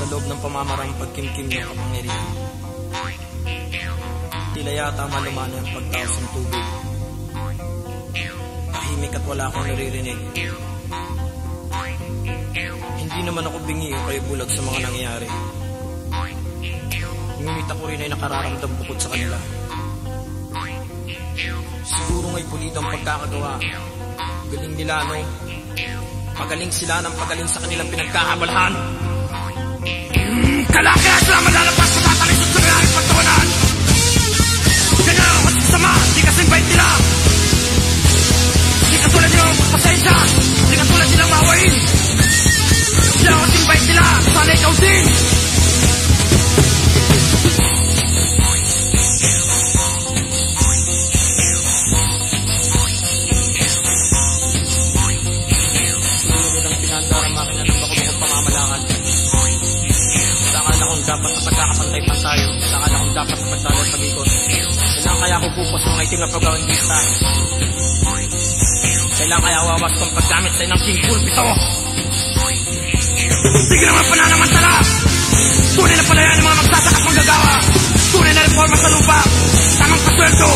Sa loob ng pamamarang pagkimkim ng kapangyarihan, tila yata malumano ang pagtaos ng tubig. Tahimik at wala akong naririnig. Hindi naman ako bingi o kayo bulag sa mga nangyayari, ngunit ako rin ay nakararamdam bukod sa kanila. Siguro nga'y pulit ang pagkakagawa. Galing nila, no? Magaling sila ng pagaling sa kanilang pinagkakabalahan. Kalakaya sila malalabas sa tatalisod sa kanilang pagtawanan. Ganyan ang masasama, di kasing bait nila. Di katulad nyo, pasensya. Di katulad nilang mawain. Di ako kasing bait nila, sana ikaw din. Dapat na pagkakapantay-pantayo, saan akong dapat na pagtalo at pag-ikot. Kailangan kaya ako pupos ng itim na pagawang lista. Kailangan kaya wawas kong paggamit sa inang king pulpito. Sige naman pananamantala. Tunay na palayan ng mga magsasakas manggagawa. Tunay na reforma sa lupa. Tamang pasweldo.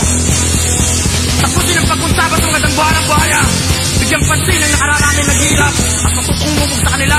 Tapusin ang pagkuntabas sa mga dambuhan ng buhaya. Bigyan pansin ang nakararaning naghihirap at matutungumog sa kanila.